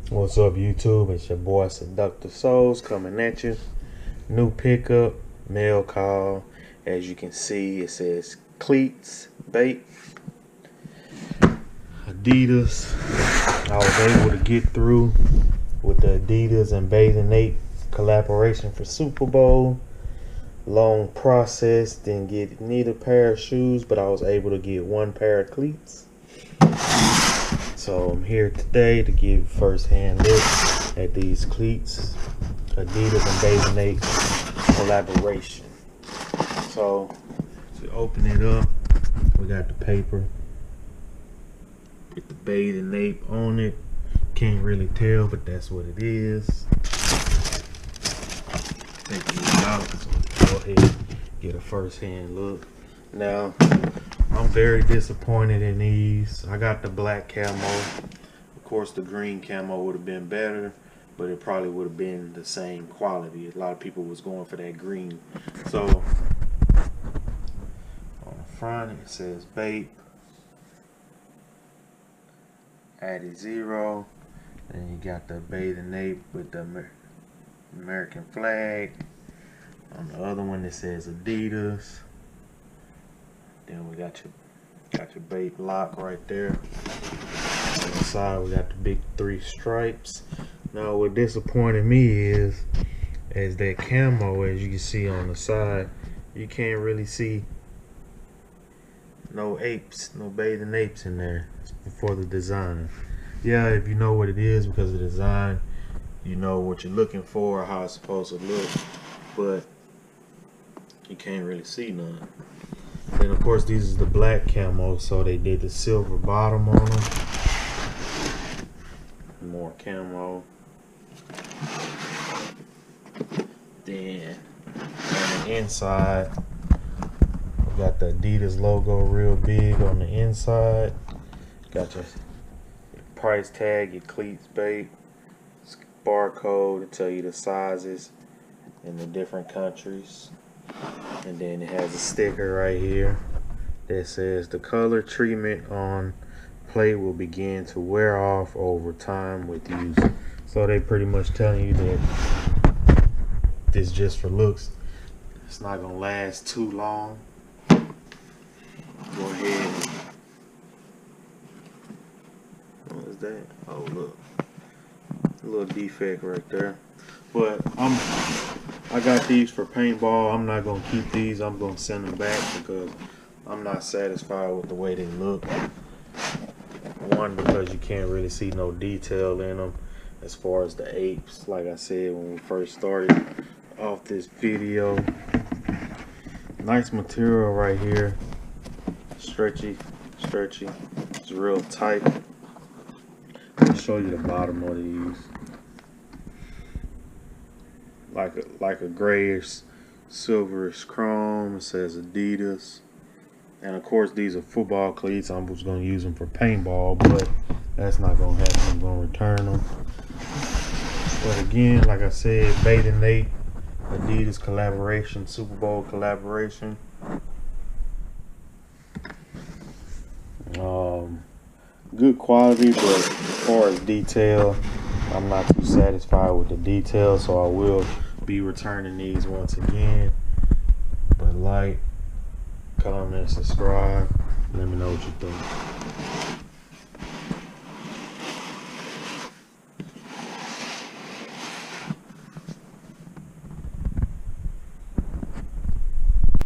What's up, YouTube? It's your boy Seductive Souls coming at you. New pickup, mail call. As you can see, it says cleats, Bape, Adidas. I was able to get through with the Adidas and didnt collaboration for Super Bowl. Long process, didn't get neither pair of shoes, but I was able to get one pair of cleats. So I'm here today to give first-hand look at these cleats, Adidas and didnt collaboration. So to open it up, we got the paper with the didnt on it. Can't really tell, but that's what it is. Take it out, so go ahead and get a first-hand look. Now, I'm very disappointed in these. I got the black camo. Of course, the green camo would have been better, but it probably would have been the same quality. A lot of people was going for that green. So, on the front, it says Bape, Adidas 0. Then you got the didnt with the American flag. On the other one, it says Adidas. Then we got your Bape lock right there. On the side, we got the big 3 stripes. Now, what disappointed me is that camo, as you can see on the side, you can't really see no apes, no didnt in there for the design. Yeah, if you know what it is because of the design, you know what you're looking for, how it's supposed to look, but you can't really see none. Then of course these is the black camo, so they did the silver bottom on them. More camo. Then on the inside, we got the Adidas logo real big on the inside. Got your price tag, your cleats, Bape, barcode to tell you the sizes in the different countries. And then it has a sticker right here that says the color treatment on plate will begin to wear off over time with use. So they pretty much telling you that this just for looks. It's not gonna last too long. Go ahead. What is that? Oh, look, a little defect right there. But I got these for paintball. I'm not gonna keep these. I'm gonna send them back because I'm not satisfied with the way they look. One, because you can't really see no detail in them as far as the apes. Like I said when we first started off this video. Nice material right here. Stretchy. It's real tight. I'll show you the bottom of these. Like a grayish, silverish chrome. It says Adidas. And of course these are football cleats. I'm just going to use them for paintball, but that's not going to happen. I'm going to return them. But again, like I said, didnt, Adidas collaboration, Super Bowl collaboration. Good quality, but as far as detail, I'm not too satisfied with the detail, so I will be returning these once again. But like, comment, subscribe, let me know what you think.